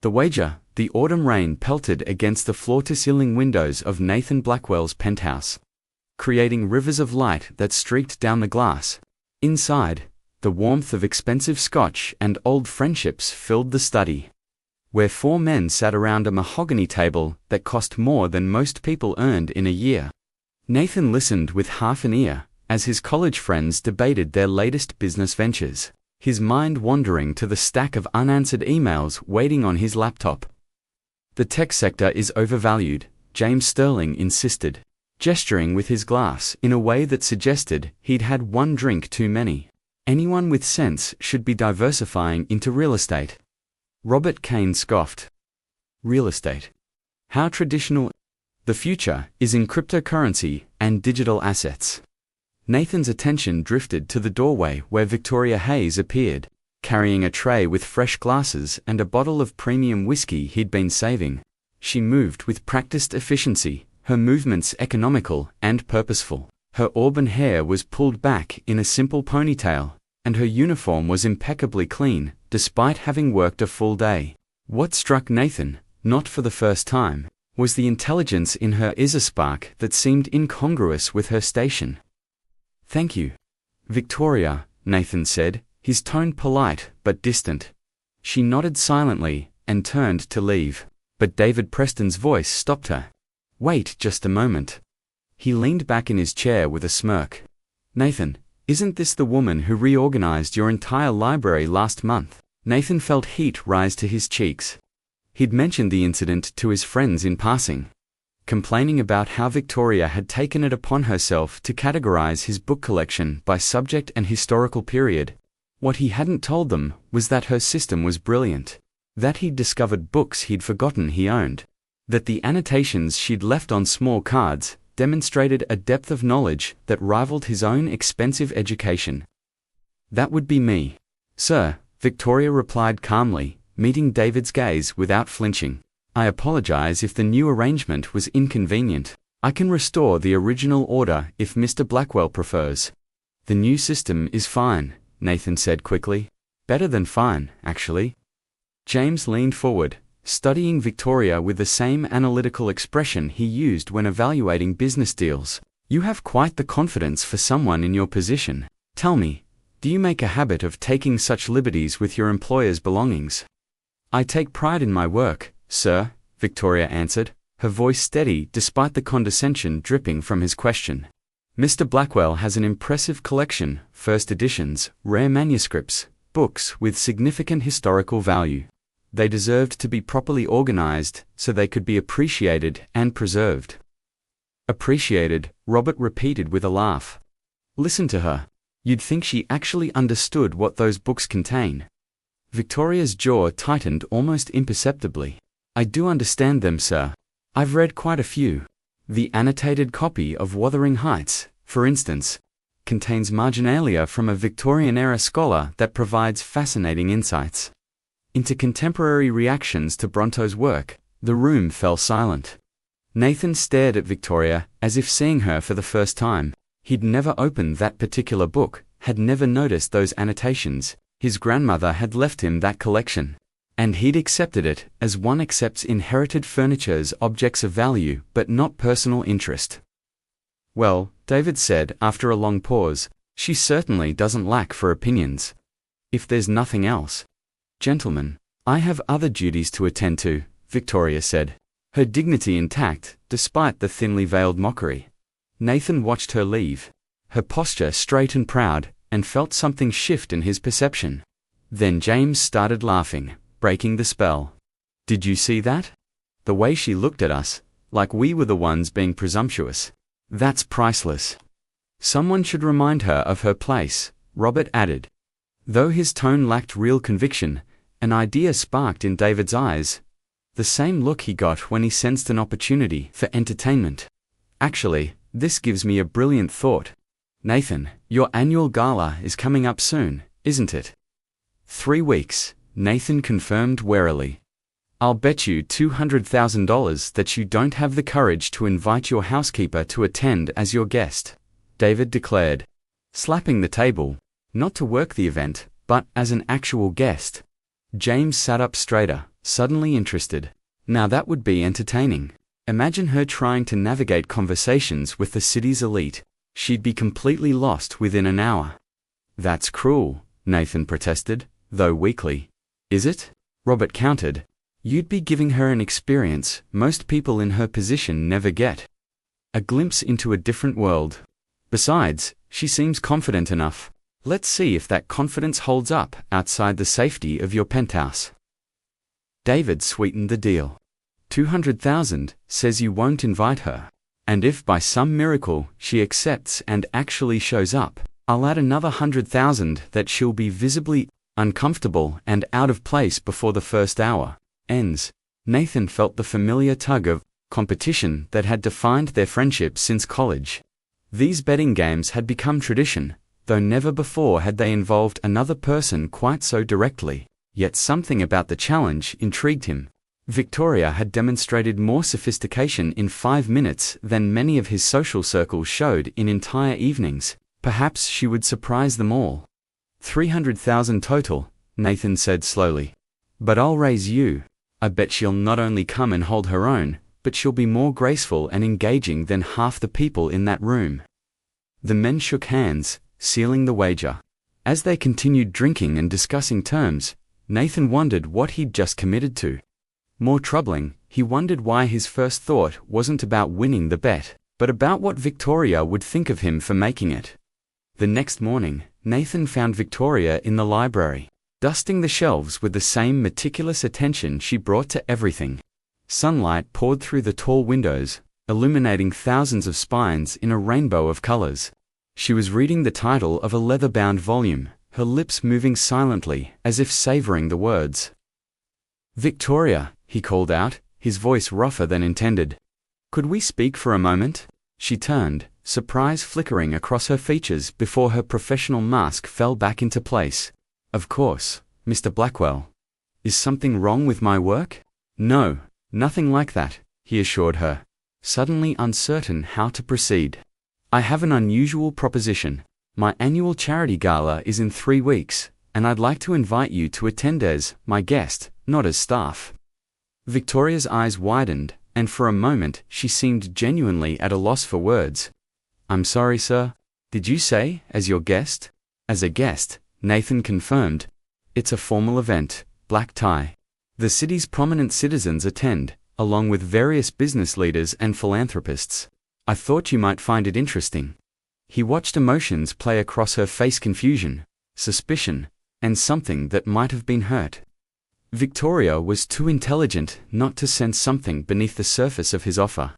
The wager, the autumn rain pelted against the floor-to-ceiling windows of Nathan Blackwell's penthouse, creating rivers of light that streaked down the glass. Inside, the warmth of expensive scotch and old friendships filled the study, where four men sat around a mahogany table that cost more than most people earned in a year. Nathan listened with half an ear as his college friends debated their latest business ventures, his mind wandering to the stack of unanswered emails waiting on his laptop. The tech sector is overvalued, James Sterling insisted, gesturing with his glass in a way that suggested he'd had one drink too many. Anyone with sense should be diversifying into real estate. Robert Kane scoffed. Real estate? How traditional? The future is in cryptocurrency and digital assets. Nathan's attention drifted to the doorway where Victoria Hayes appeared, carrying a tray with fresh glasses and a bottle of premium whiskey he'd been saving. She moved with practiced efficiency, her movements economical and purposeful. Her auburn hair was pulled back in a simple ponytail, and her uniform was impeccably clean, despite having worked a full day. What struck Nathan, not for the first time, was the intelligence in her spark that seemed incongruous with her station. "Thank you, Victoria," Nathan said, his tone polite but distant. She nodded silently and turned to leave, but David Preston's voice stopped her. "Wait just a moment." He leaned back in his chair with a smirk. "Nathan, isn't this the woman who reorganized your entire library last month?" Nathan felt heat rise to his cheeks. He'd mentioned the incident to his friends in passing, complaining about how Victoria had taken it upon herself to categorize his book collection by subject and historical period. What he hadn't told them was that her system was brilliant, that he'd discovered books he'd forgotten he owned, that the annotations she'd left on small cards demonstrated a depth of knowledge that rivaled his own expensive education. "That would be me, sir," Victoria replied calmly, meeting David's gaze without flinching. "I apologize if the new arrangement was inconvenient. I can restore the original order if Mr. Blackwell prefers." "The new system is fine," Nathan said quickly. "Better than fine, actually." James leaned forward, studying Victoria with the same analytical expression he used when evaluating business deals. "You have quite the confidence for someone in your position. Tell me, do you make a habit of taking such liberties with your employer's belongings?" "I take pride in my work, sir," Victoria answered, her voice steady despite the condescension dripping from his question. "Mr. Blackwell has an impressive collection, first editions, rare manuscripts, books with significant historical value. They deserved to be properly organized so they could be appreciated and preserved." "Appreciated," Robert repeated with a laugh. "Listen to her. You'd think she actually understood what those books contain." Victoria's jaw tightened almost imperceptibly. "I do understand them, sir. I've read quite a few. The annotated copy of Wuthering Heights, for instance, contains marginalia from a Victorian-era scholar that provides fascinating insights into contemporary reactions to Bronte's work." The room fell silent. Nathan stared at Victoria as if seeing her for the first time. He'd never opened that particular book, had never noticed those annotations. His grandmother had left him that collection, and he'd accepted it as one accepts inherited furniture's objects of value but not personal interest. "Well," David said after a long pause, "she certainly doesn't lack for opinions. If there's nothing else." "Gentlemen, I have other duties to attend to," Victoria said, her dignity intact despite the thinly veiled mockery. Nathan watched her leave, her posture straight and proud, and felt something shift in his perception. Then James started laughing, breaking the spell. "Did you see that? The way she looked at us, like we were the ones being presumptuous. That's priceless. Someone should remind her of her place," Robert added. Though his tone lacked real conviction, an idea sparked in David's eyes, the same look he got when he sensed an opportunity for entertainment. "Actually, this gives me a brilliant thought. Nathan, your annual gala is coming up soon, isn't it?" 3 weeks, Nathan confirmed warily. "I'll bet you $200,000 that you don't have the courage to invite your housekeeper to attend as your guest," David declared, slapping the table. "Not to work the event, but as an actual guest." James sat up straighter, suddenly interested. Now that would be entertaining. Imagine her trying to navigate conversations with the city's elite. She'd be completely lost within an hour. That's cruel, Nathan protested, though weakly. Is it? Robert countered. You'd be giving her an experience most people in her position never get. A glimpse into a different world. Besides, she seems confident enough. Let's see if that confidence holds up outside the safety of your penthouse. David sweetened the deal. 200,000, says you won't invite her. And if by some miracle she accepts and actually shows up, I'll add another 100,000 that she'll be visibly uncomfortable and out of place before the first hour ends. Nathan felt the familiar tug of competition that had defined their friendship since college. These betting games had become tradition, though never before had they involved another person quite so directly. Yet something about the challenge intrigued him. Victoria had demonstrated more sophistication in 5 minutes than many of his social circles showed in entire evenings. Perhaps she would surprise them all. 300,000 total, Nathan said slowly. But I'll raise you. I bet she'll not only come and hold her own, but she'll be more graceful and engaging than half the people in that room. The men shook hands, sealing the wager. As they continued drinking and discussing terms, Nathan wondered what he'd just committed to. More troubling, he wondered why his first thought wasn't about winning the bet, but about what Victoria would think of him for making it. The next morning, Nathan found Victoria in the library, dusting the shelves with the same meticulous attention she brought to everything. Sunlight poured through the tall windows, illuminating thousands of spines in a rainbow of colors. She was reading the title of a leather-bound volume, her lips moving silently as if savoring the words. Victoria, he called out, his voice rougher than intended. Could we speak for a moment? She turned, surprise flickering across her features before her professional mask fell back into place. Of course, Mr. Blackwell. Is something wrong with my work? No, nothing like that, he assured her, suddenly uncertain how to proceed. I have an unusual proposition. My annual charity gala is in 3 weeks, and I'd like to invite you to attend as my guest, not as staff. Victoria's eyes widened, and for a moment she seemed genuinely at a loss for words. I'm sorry, sir. Did you say, as your guest? As a guest, Nathan confirmed. It's a formal event, black tie. The city's prominent citizens attend, along with various business leaders and philanthropists. I thought you might find it interesting. He watched emotions play across her face: confusion, suspicion, and something that might have been hurt. Victoria was too intelligent not to sense something beneath the surface of his offer.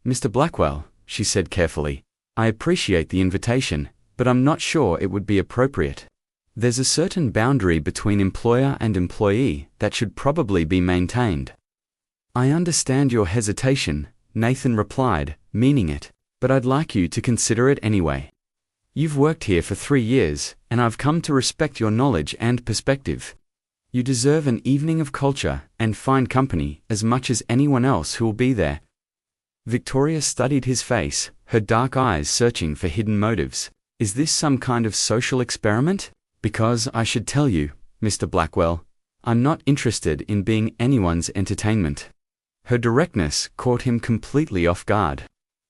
Mr. Blackwell, she said carefully, I appreciate the invitation, but I'm not sure it would be appropriate. There's a certain boundary between employer and employee that should probably be maintained. I understand your hesitation, Nathan replied, meaning it, but I'd like you to consider it anyway. You've worked here for 3 years, and I've come to respect your knowledge and perspective. You deserve an evening of culture and fine company as much as anyone else who will be there. Victoria studied his face, her dark eyes searching for hidden motives. Is this some kind of social experiment? Because I should tell you, Mr. Blackwell, I'm not interested in being anyone's entertainment. Her directness caught him completely off guard.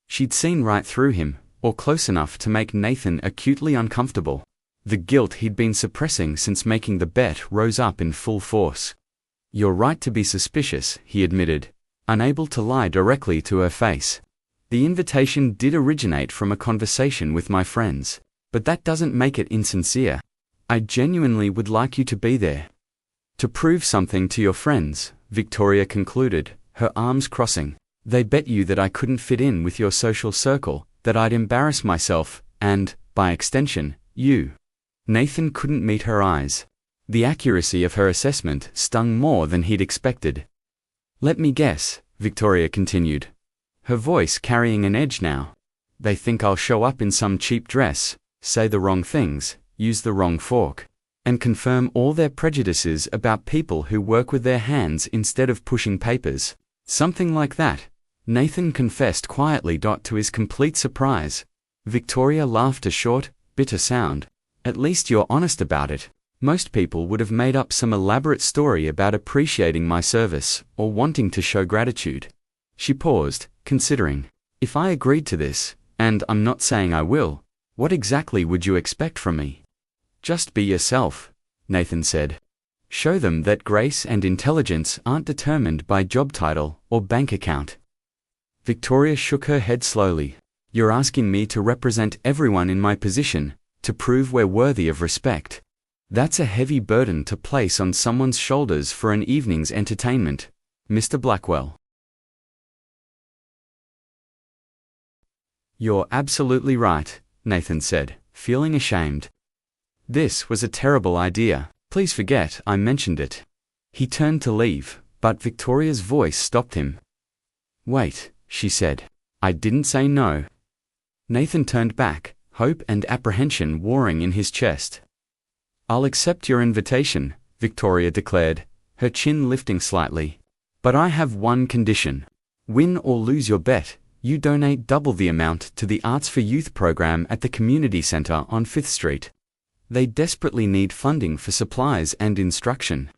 She'd seen right through him, or close enough to make Nathan acutely uncomfortable. The guilt he'd been suppressing since making the bet rose up in full force. You're right to be suspicious, he admitted, unable to lie directly to her face. The invitation did originate from a conversation with my friends, but that doesn't make it insincere. I genuinely would like you to be there. To prove something to your friends, Victoria concluded, her arms crossing. They bet you that I couldn't fit in with your social circle, that I'd embarrass myself, and, by extension, you. Nathan couldn't meet her eyes. The accuracy of her assessment stung more than he'd expected. Let me guess, Victoria continued, her voice carrying an edge now. They think I'll show up in some cheap dress, say the wrong things, use the wrong fork, and confirm all their prejudices about people who work with their hands instead of pushing papers. Something like that, Nathan confessed quietly. To his complete surprise, Victoria laughed a short, bitter sound. At least you're honest about it. Most people would have made up some elaborate story about appreciating my service or wanting to show gratitude. She paused, considering. If I agreed to this, and I'm not saying I will, what exactly would you expect from me? Just be yourself, Nathan said. Show them that grace and intelligence aren't determined by job title or bank account. Victoria shook her head slowly. You're asking me to represent everyone in my position, to prove we're worthy of respect. That's a heavy burden to place on someone's shoulders for an evening's entertainment, Mr. Blackwell. You're absolutely right, Nathan said, feeling ashamed. This was a terrible idea. Please forget I mentioned it. He turned to leave, but Victoria's voice stopped him. Wait, she said. I didn't say no. Nathan turned back, hope and apprehension warring in his chest. I'll accept your invitation, Victoria declared, her chin lifting slightly. But I have one condition. Win or lose your bet, you donate double the amount to the Arts for Youth program at the community center on 5th Street. They desperately need funding for supplies and instruction.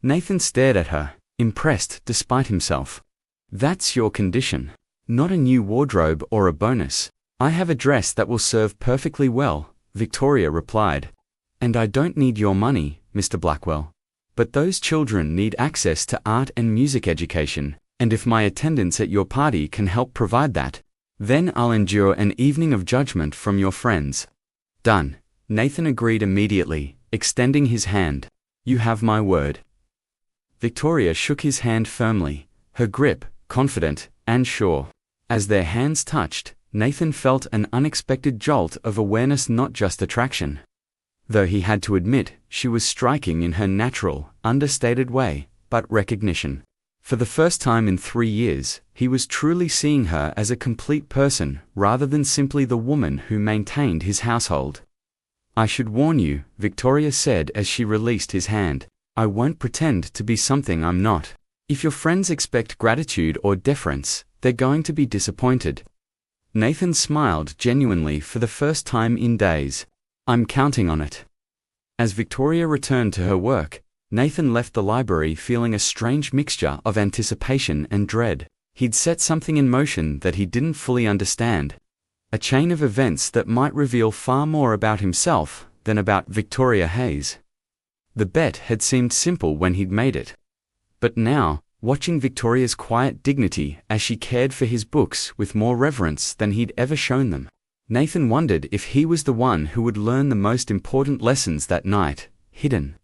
Nathan stared at her, impressed despite himself. That's your condition. Not a new wardrobe or a bonus. I have a dress that will serve perfectly well, Victoria replied. And I don't need your money, Mr. Blackwell. But those children need access to art and music education, and if my attendance at your party can help provide that, then I'll endure an evening of judgment from your friends. Done. Nathan agreed immediately, extending his hand. You have my word. Victoria shook his hand firmly, her grip confident and sure. As their hands touched, Nathan felt an unexpected jolt of awareness, not just attraction. Though he had to admit she was striking in her natural, understated way, but recognition. For the first time in 3 years, he was truly seeing her as a complete person rather than simply the woman who maintained his household. I should warn you, Victoria said as she released his hand. I won't pretend to be something I'm not. If your friends expect gratitude or deference, they're going to be disappointed. Nathan smiled genuinely for the first time in days. I'm counting on it. As Victoria returned to her work, Nathan left the library feeling a strange mixture of anticipation and dread. He'd set something in motion that he didn't fully understand. A chain of events that might reveal far more about himself than about Victoria Hayes. The bet had seemed simple when he'd made it. But now, watching Victoria's quiet dignity as she cared for his books with more reverence than he'd ever shown them, Nathan wondered if he was the one who would learn the most important lessons that night. Hidden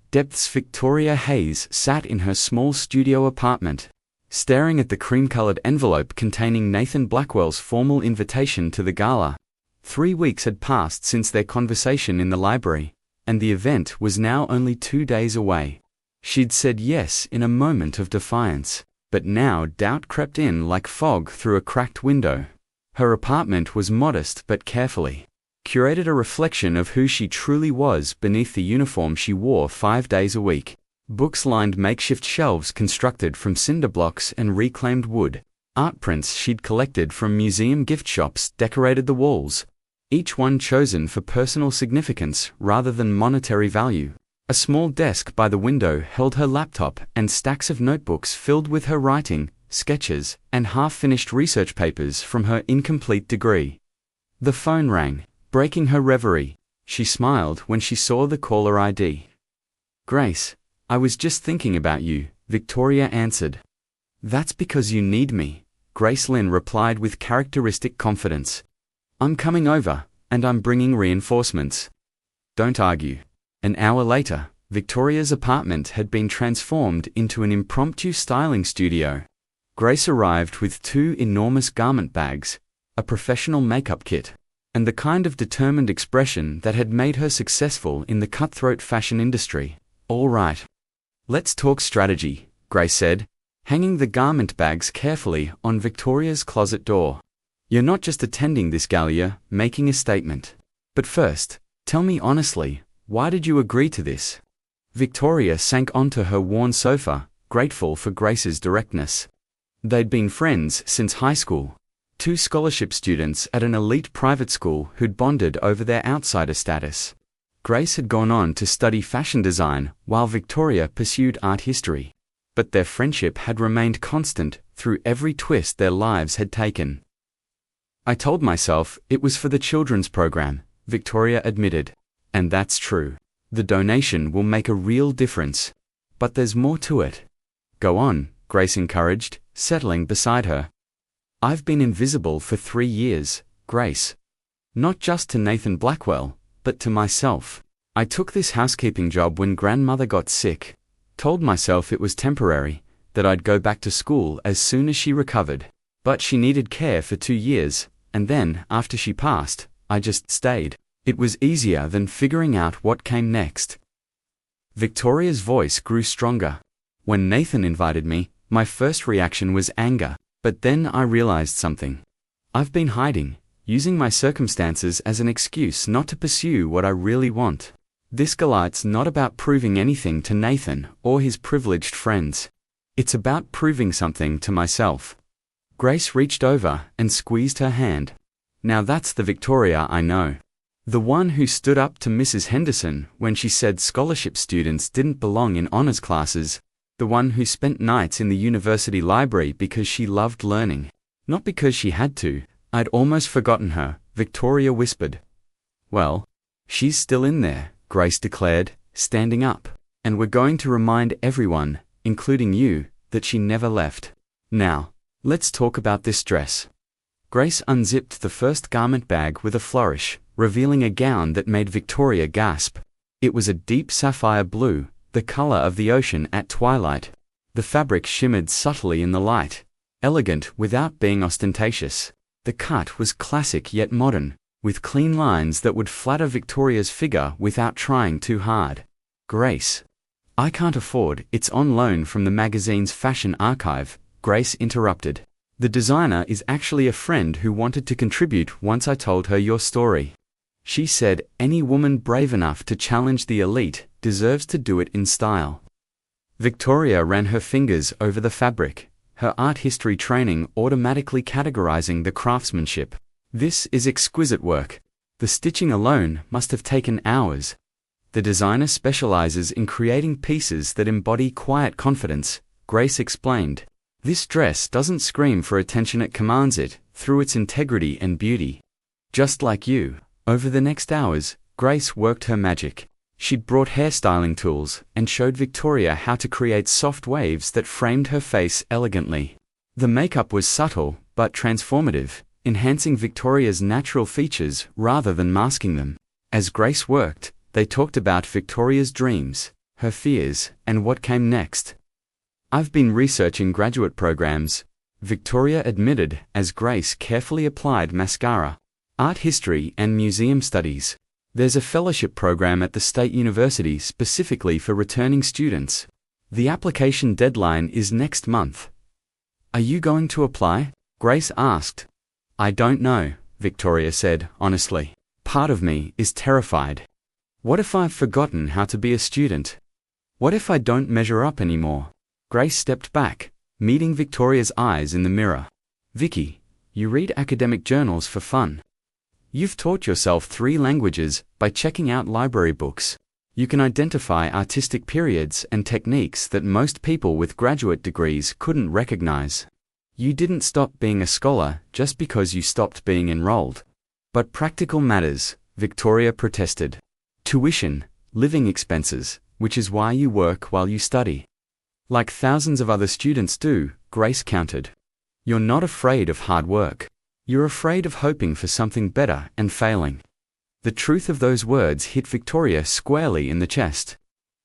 depths. Victoria Hayes sat in her small studio apartment, staring at the cream-colored envelope containing Nathan Blackwell's formal invitation to the gala. 3 weeks had passed since their conversation in the library, and the event was now only 2 days away. She'd said yes in a moment of defiance, but now doubt crept in like fog through a cracked window. Her apartment was modest but carefully curated, a reflection of who she truly was beneath the uniform she wore 5 days a week. Books lined makeshift shelves constructed from cinder blocks and reclaimed wood. Art prints she'd collected from museum gift shops decorated the walls, each one chosen for personal significance rather than monetary value. A small desk by the window held her laptop and stacks of notebooks filled with her writing, sketches, and half-finished research papers from her incomplete degree. The phone rang, breaking her reverie. She smiled when she saw the caller ID. Grace, I was just thinking about you, Victoria answered. That's because you need me, Grace Lynn replied with characteristic confidence. I'm coming over, and I'm bringing reinforcements. Don't argue. An hour later, Victoria's apartment had been transformed into an impromptu styling studio. Grace arrived with 2 enormous garment bags, a professional makeup kit, and the kind of determined expression that had made her successful in the cutthroat fashion industry. All right. Let's talk strategy, Grace said, hanging the garment bags carefully on Victoria's closet door. You're not just attending this gala, you're making a statement. But first, tell me honestly, why did you agree to this? Victoria sank onto her worn sofa, grateful for Grace's directness. They'd been friends since high school. 2 scholarship students at an elite private school who'd bonded over their outsider status. Grace had gone on to study fashion design while Victoria pursued art history. But their friendship had remained constant through every twist their lives had taken. I told myself it was for the children's program, Victoria admitted. And that's true. The donation will make a real difference. But there's more to it. Go on, Grace encouraged, settling beside her. I've been invisible for 3 years, Grace. Not just to Nathan Blackwell, but to myself. I took this housekeeping job when grandmother got sick. Told myself it was temporary, that I'd go back to school as soon as she recovered. But she needed care for 2 years, and then, after she passed, I just stayed. It was easier than figuring out what came next. Victoria's voice grew stronger. When Nathan invited me, my first reaction was anger, but then I realized something. I've been hiding, using my circumstances as an excuse not to pursue what I really want. This gala's not about proving anything to Nathan or his privileged friends. It's about proving something to myself. Grace reached over and squeezed her hand. Now that's the Victoria I know. The one who stood up to Mrs. Henderson when she said scholarship students didn't belong in honors classes. The one who spent nights in the university library because she loved learning. Not because she had to. I'd almost forgotten her, Victoria whispered. Well, she's still in there, Grace declared, standing up. And we're going to remind everyone, including you, that she never left. Now, let's talk about this dress. Grace unzipped the first garment bag with a flourish, revealing a gown that made Victoria gasp. It was a deep sapphire blue, the color of the ocean at twilight. The fabric shimmered subtly in the light, elegant without being ostentatious. The cut was classic yet modern, with clean lines that would flatter Victoria's figure without trying too hard. Grace. I can't afford, it's on loan from the magazine's fashion archive, Grace interrupted. The designer is actually a friend who wanted to contribute once I told her your story. She said any woman brave enough to challenge the elite deserves to do it in style. Victoria ran her fingers over the fabric, her art history training automatically categorizing the craftsmanship. This is exquisite work. The stitching alone must have taken hours. The designer specializes in creating pieces that embody quiet confidence, Grace explained. This dress doesn't scream for attention, it commands it, through its integrity and beauty. Just like you. Over the next hours, Grace worked her magic. She'd brought hairstyling tools and showed Victoria how to create soft waves that framed her face elegantly. The makeup was subtle but transformative, enhancing Victoria's natural features rather than masking them. As Grace worked, they talked about Victoria's dreams, her fears, and what came next. I've been researching graduate programs, Victoria admitted as Grace carefully applied mascara. Art history and museum studies. There's a fellowship program at the State University specifically for returning students. The application deadline is next month. Are you going to apply? Grace asked. I don't know, Victoria said, honestly. Part of me is terrified. What if I've forgotten how to be a student? What if I don't measure up anymore? Grace stepped back, meeting Victoria's eyes in the mirror. Vicky, you read academic journals for fun. You've taught yourself 3 languages by checking out library books. You can identify artistic periods and techniques that most people with graduate degrees couldn't recognize. You didn't stop being a scholar just because you stopped being enrolled. But practical matters, Victoria protested. Tuition, living expenses, which is why you work while you study. Like thousands of other students do, Grace countered. You're not afraid of hard work. You're afraid of hoping for something better and failing. The truth of those words hit Victoria squarely in the chest.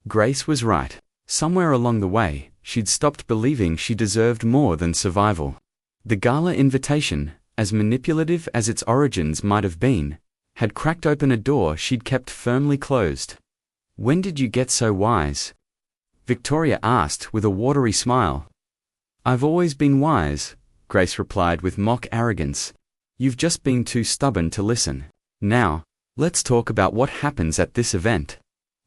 Grace was right. Somewhere along the way, she'd stopped believing she deserved more than survival. The gala invitation, as manipulative as its origins might have been, had cracked open a door she'd kept firmly closed. When did you get so wise? Victoria asked with a watery smile. I've always been wise, Grace replied with mock arrogance. You've just been too stubborn to listen. Now, let's talk about what happens at this event.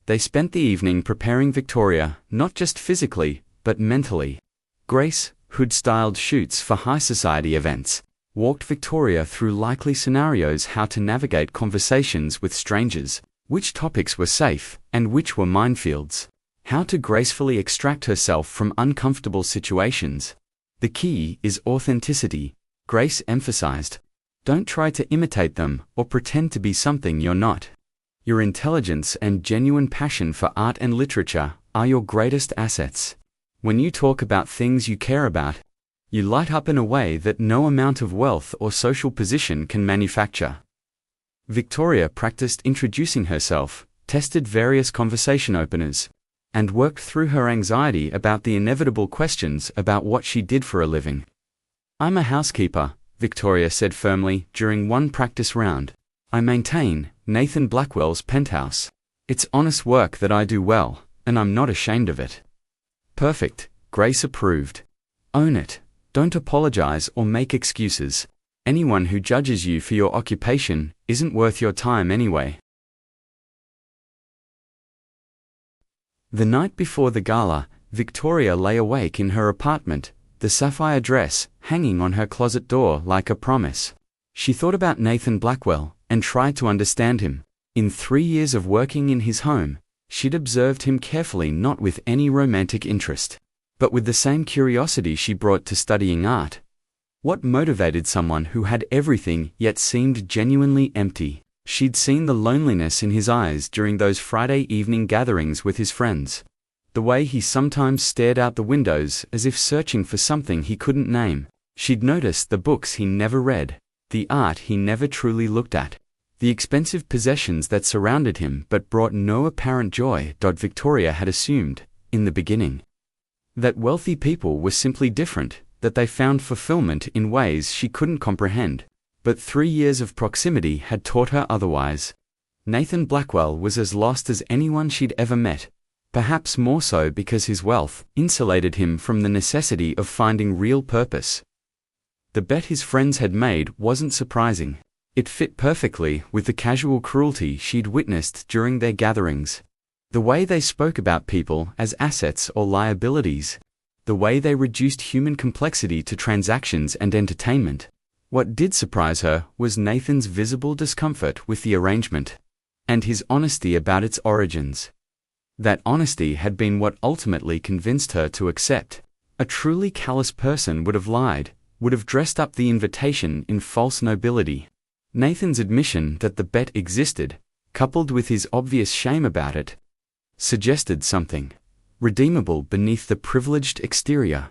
They spent the evening preparing Victoria, not just physically, but mentally. Grace, who'd styled shoots for high society events, walked Victoria through likely scenarios, how to navigate conversations with strangers, which topics were safe and which were minefields, how to gracefully extract herself from uncomfortable situations. The key is authenticity, Grace emphasized. Don't try to imitate them or pretend to be something you're not. Your intelligence and genuine passion for art and literature are your greatest assets. When you talk about things you care about, you light up in a way that no amount of wealth or social position can manufacture. Victoria practiced introducing herself, tested various conversation openers, and worked through her anxiety about the inevitable questions about what she did for a living. "I'm a housekeeper," Victoria said firmly during one practice round. "I maintain Nathan Blackwell's penthouse. It's honest work that I do well, and I'm not ashamed of it." "Perfect," Grace approved. "Own it. Don't apologize or make excuses. Anyone who judges you for your occupation isn't worth your time anyway." The night before the gala, Victoria lay awake in her apartment, the sapphire dress hanging on her closet door like a promise. She thought about Nathan Blackwell and tried to understand him. In 3 years of working in his home, she'd observed him carefully, not with any romantic interest, but with the same curiosity she brought to studying art. What motivated someone who had everything yet seemed genuinely empty? She'd seen the loneliness in his eyes during those Friday evening gatherings with his friends. The way he sometimes stared out the windows as if searching for something he couldn't name. She'd noticed the books he never read, the art he never truly looked at, the expensive possessions that surrounded him but brought no apparent joy. Victoria had assumed, in the beginning, that wealthy people were simply different, that they found fulfillment in ways she couldn't comprehend. But 3 years of proximity had taught her otherwise. Nathan Blackwell was as lost as anyone she'd ever met, perhaps more so because his wealth insulated him from the necessity of finding real purpose. The bet his friends had made wasn't surprising. It fit perfectly with the casual cruelty she'd witnessed during their gatherings. The way they spoke about people as assets or liabilities. The way they reduced human complexity to transactions and entertainment. What did surprise her was Nathan's visible discomfort with the arrangement, and his honesty about its origins. That honesty had been what ultimately convinced her to accept. A truly callous person would have lied, would have dressed up the invitation in false nobility. Nathan's admission that the bet existed, coupled with his obvious shame about it, suggested something redeemable beneath the privileged exterior.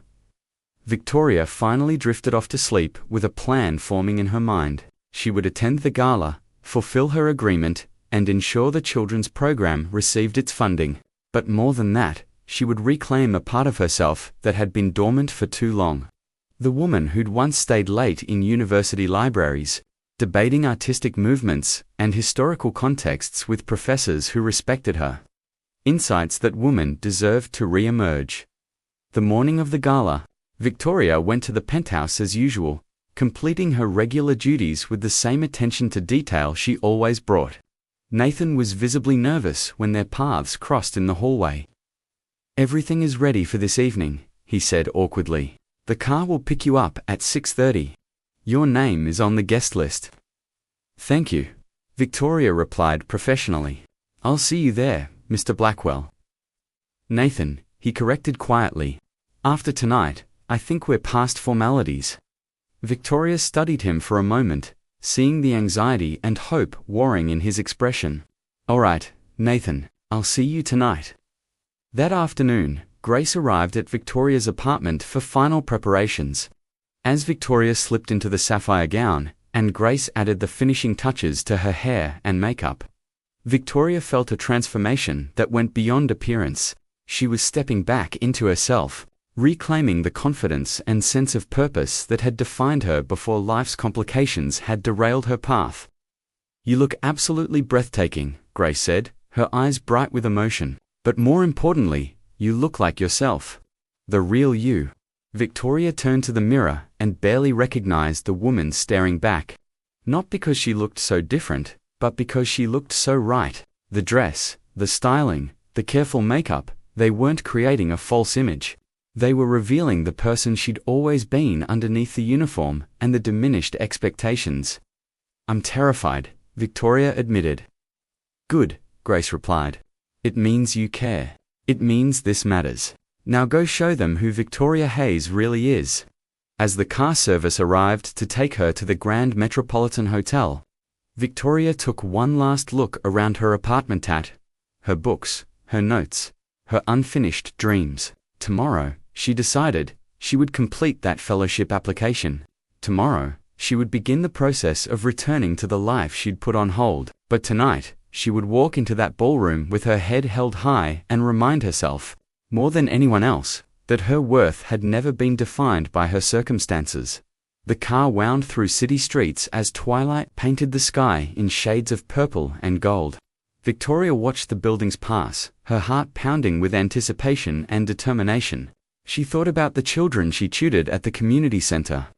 Victoria finally drifted off to sleep with a plan forming in her mind. She would attend the gala, fulfill her agreement, and ensure the children's program received its funding. But more than that, she would reclaim a part of herself that had been dormant for too long. The woman who'd once stayed late in university libraries, debating artistic movements and historical contexts with professors who respected her. Insights that woman deserved to re-emerge. The morning of the gala, Victoria went to the penthouse as usual, completing her regular duties with the same attention to detail she always brought. Nathan was visibly nervous when their paths crossed in the hallway. "Everything is ready for this evening," he said awkwardly. "The car will pick you up at 6:30. Your name is on the guest list." "Thank you," Victoria replied professionally. "I'll see you there, Mr. Blackwell." "Nathan," he corrected quietly. "After tonight, I think we're past formalities." Victoria studied him for a moment, seeing the anxiety and hope warring in his expression. "All right, Nathan, I'll see you tonight." That afternoon, Grace arrived at Victoria's apartment for final preparations. As Victoria slipped into the sapphire gown, and Grace added the finishing touches to her hair and makeup, Victoria felt a transformation that went beyond appearance. She was stepping back into herself, reclaiming the confidence and sense of purpose that had defined her before life's complications had derailed her path. "You look absolutely breathtaking," Grace said, her eyes bright with emotion. "But more importantly, you look like yourself. The real you." Victoria turned to the mirror and barely recognized the woman staring back. Not because she looked so different, but because she looked so right. The dress, the styling, the careful makeup, they weren't creating a false image. They were revealing the person she'd always been underneath the uniform and the diminished expectations. "I'm terrified," Victoria admitted. "Good," Grace replied. It means you care. It means this matters. Now go show them who Victoria Hayes really is. As the car service arrived to take her to the Grand Metropolitan Hotel, Victoria took one last look around her apartment at her books, her notes, her unfinished dreams. Tomorrow, she decided, she would complete that fellowship application. Tomorrow, she would begin the process of returning to the life she'd put on hold. But tonight, she would walk into that ballroom with her head held high and remind herself, more than anyone else, that her worth had never been defined by her circumstances. The car wound through city streets as twilight painted the sky in shades of purple and gold. Victoria watched the buildings pass, her heart pounding with anticipation and determination. She thought about the children she tutored at the community center,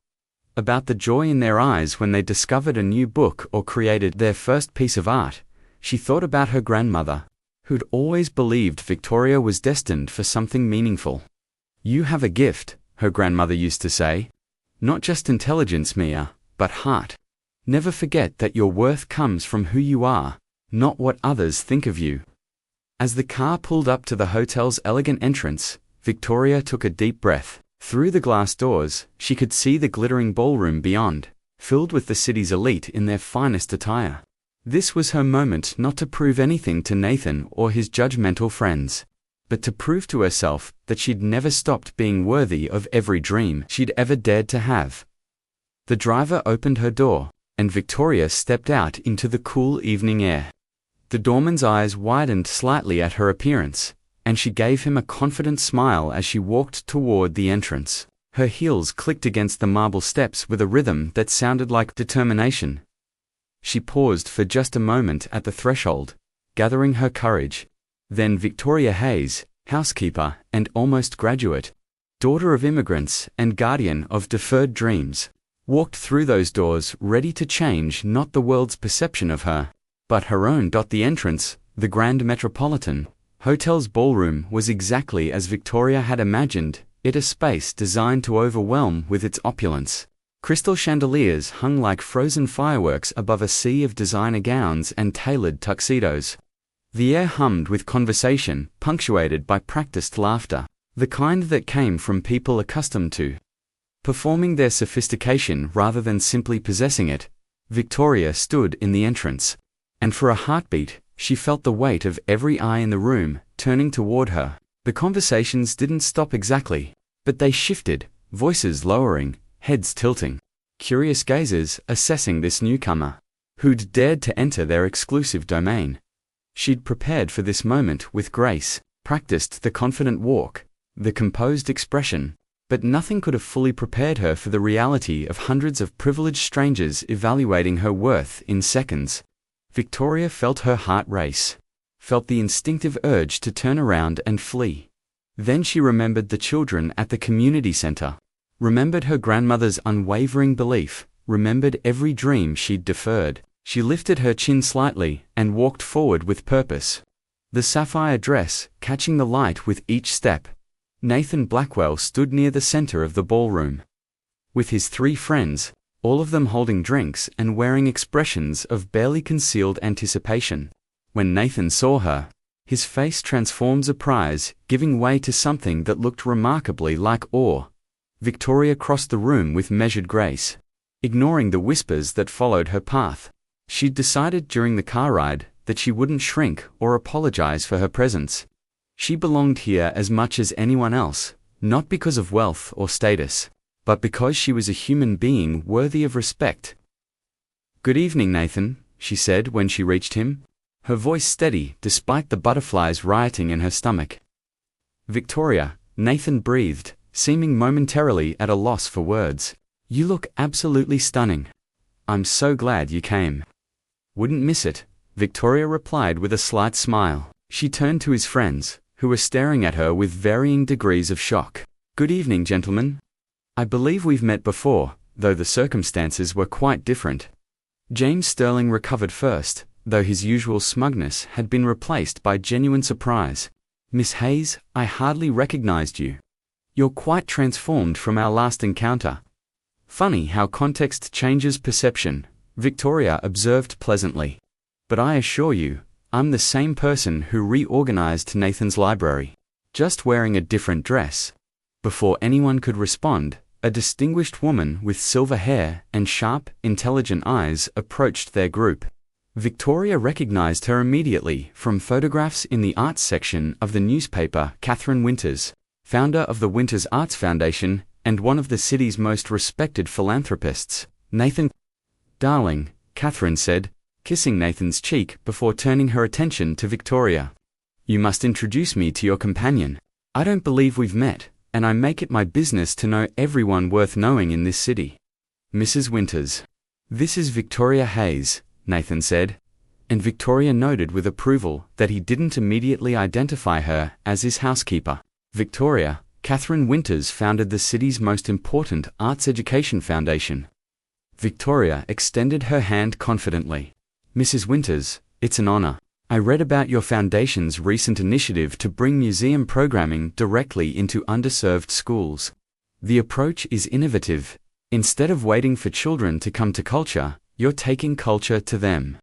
about the joy in their eyes when they discovered a new book or created their first piece of art. She thought about her grandmother, who'd always believed Victoria was destined for something meaningful. You have a gift, her grandmother used to say. Not just intelligence, Mia, but heart. Never forget that your worth comes from who you are, not what others think of you. As the car pulled up to the hotel's elegant entrance, Victoria took a deep breath. Through the glass doors, she could see the glittering ballroom beyond, filled with the city's elite in their finest attire. This was her moment not to prove anything to Nathan or his judgmental friends, but to prove to herself that she'd never stopped being worthy of every dream she'd ever dared to have. The driver opened her door, and Victoria stepped out into the cool evening air. The doorman's eyes widened slightly at her appearance, and she gave him a confident smile as she walked toward the entrance. Her heels clicked against the marble steps with a rhythm that sounded like determination. She paused for just a moment at the threshold, gathering her courage. Then Victoria Hayes, housekeeper and almost graduate, daughter of immigrants and guardian of deferred dreams, walked through those doors ready to change not the world's perception of her, but her own. The entrance, the Grand Metropolitan Hotel's ballroom, was exactly as Victoria had imagined it, a space designed to overwhelm with its opulence. Crystal chandeliers hung like frozen fireworks above a sea of designer gowns and tailored tuxedos. The air hummed with conversation, punctuated by practiced laughter, the kind that came from people accustomed to performing their sophistication rather than simply possessing it. Victoria stood in the entrance, and for a heartbeat, she felt the weight of every eye in the room turning toward her. The conversations didn't stop exactly, but they shifted, voices lowering, heads tilting, curious gazes assessing this newcomer, who'd dared to enter their exclusive domain. She'd prepared for this moment with grace, practiced the confident walk, the composed expression, but nothing could have fully prepared her for the reality of hundreds of privileged strangers evaluating her worth in seconds. Victoria felt her heart race, felt the instinctive urge to turn around and flee. Then she remembered the children at the community center, remembered her grandmother's unwavering belief, remembered every dream she'd deferred. She lifted her chin slightly and walked forward with purpose, the sapphire dress catching the light with each step. Nathan Blackwell stood near the center of the ballroom, with his 3 friends, all of them holding drinks and wearing expressions of barely concealed anticipation. When Nathan saw her, his face transformed surprise, giving way to something that looked remarkably like awe. Victoria crossed the room with measured grace, ignoring the whispers that followed her path. She'd decided during the car ride that she wouldn't shrink or apologize for her presence. She belonged here as much as anyone else, not because of wealth or status, but because she was a human being worthy of respect. "Good evening, Nathan," she said when she reached him, her voice steady despite the butterflies rioting in her stomach. "Victoria," Nathan breathed, seeming momentarily at a loss for words. "You look absolutely stunning. I'm so glad you came." "Wouldn't miss it," Victoria replied with a slight smile. She turned to his friends, who were staring at her with varying degrees of shock. "Good evening, gentlemen. I believe we've met before, though the circumstances were quite different." James Sterling recovered first, though his usual smugness had been replaced by genuine surprise. "Miss Hayes, I hardly recognized you. You're quite transformed from our last encounter." "Funny how context changes perception," Victoria observed pleasantly. "But I assure you, I'm the same person who reorganized Nathan's library, just wearing a different dress. Before anyone could respond, a distinguished woman with silver hair and sharp, intelligent eyes approached their group. Victoria recognized her immediately from photographs in the arts section of the newspaper. Catherine Winters, founder of the Winters Arts Foundation and one of the city's most respected philanthropists. Nathan, darling, Catherine said, kissing Nathan's cheek before turning her attention to Victoria. You must introduce me to your companion. I don't believe we've met, and I make it my business to know everyone worth knowing in this city. Mrs. Winters. This is Victoria Hayes, Nathan said, and Victoria noted with approval that he didn't immediately identify her as his housekeeper. Victoria, Catherine Winters founded the city's most important arts education foundation. Victoria extended her hand confidently. Mrs. Winters, it's an honor. I read about your foundation's recent initiative to bring museum programming directly into underserved schools. The approach is innovative. Instead of waiting for children to come to culture, you're taking culture to them.